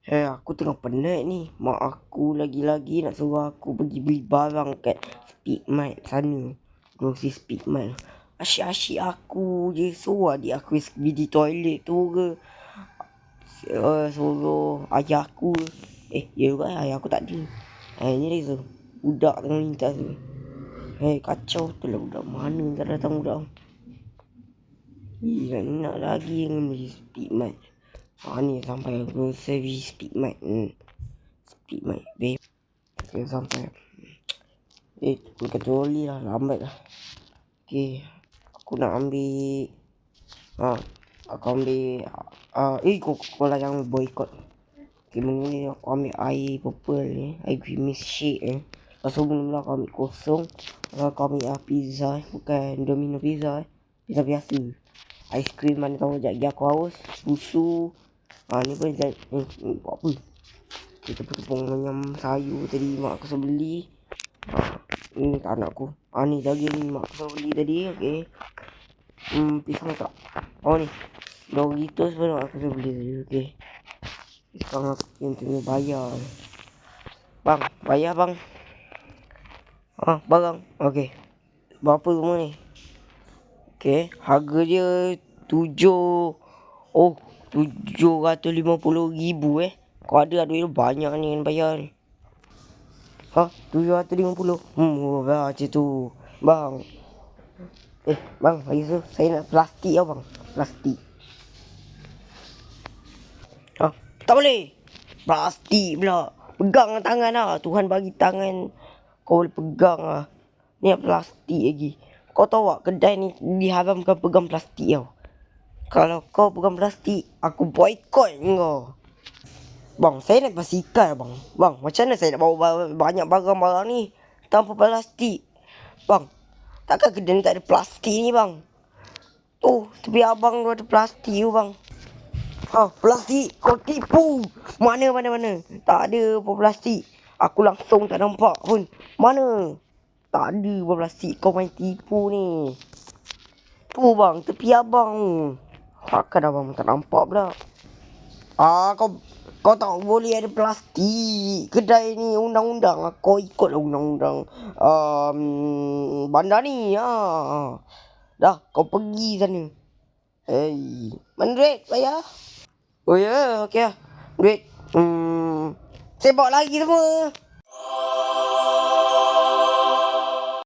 Aku tengah penat ni. Mak aku lagi-lagi nak suruh aku pergi beli barang kat Speedmart sana. Grocery Speedmart. Asyik-asyik aku je suruh adik aku pergi di toilet tu ke. Suruh ayah aku. Ya juga ayah aku tak ada. Ni dia tu. Budak tengah lintas tu. Kacau tu lah budak. Mana tak datang budak. Nak lagi dengan beli Speedmart. Ni sampai grocery Speedmart. Speedmart babe. Okay, sampai. Bukan troli lah. Lambat lah. Okay. Aku nak ambil. Aku ambil. Coca-Cola jangan boycott. Okay, ni aku ambil air purple ni. Air creamy shake ni. Lepas tu mula aku ambil kosong. Lepas aku ambil pizza. Bukan Domino pizza. Pizza biasa. Aiskrim mana tahu sekejap lagi aku haus. Susu. Ni pun buat apa? Kita tepung menyam sayur tadi mak aku suruh beli. Ni tak anak aku. Ni daging mak aku suruh beli tadi. Okay. Pisang tak? Ni Doritos pun mak aku suruh beli tadi. Okay. Sekarang aku kena bayar. Bang, bayar bang. Barang. Okay. Berapa semua ni? Okay. Harga dia 750,000 Kau ada duit banyak ni yang bayar ni. 750. Macam tu. Bang. Bang, bagi tu. Saya nak plastik bang. Plastik. Tak boleh. Plastik pula. Pegang tangan lah. Tuhan bagi tangan. Kau boleh pegang lah. Ni plastik lagi. Kau tahu tak kedai ni diharamkan pegang plastik tau. Kalau kau pegang plastik, aku boycott kau. Bang, saya naik basikal bang. Bang, macam mana saya nak bawa banyak barang-barang ni tanpa plastik? Bang, takkan kedai ni tak ada plastik ni bang? Tepi abang tu ada plastik tu bang. Plastik, kau tipu. Mana. Tak ada apa plastik. Aku langsung tak nampak pun. Mana? Tak ada apa plastik. Kau main tipu ni. Tu bang, tepi abang. Takkan abang tak nampak pula. Kau tak boleh ada plastik. Kedai ni undang-undang lah. Kau ikutlah undang-undang bandar ni. Dah, kau pergi sana. Mana duit bayar? Oh ya, okey lah. Duit. Saya bawa lagi semua.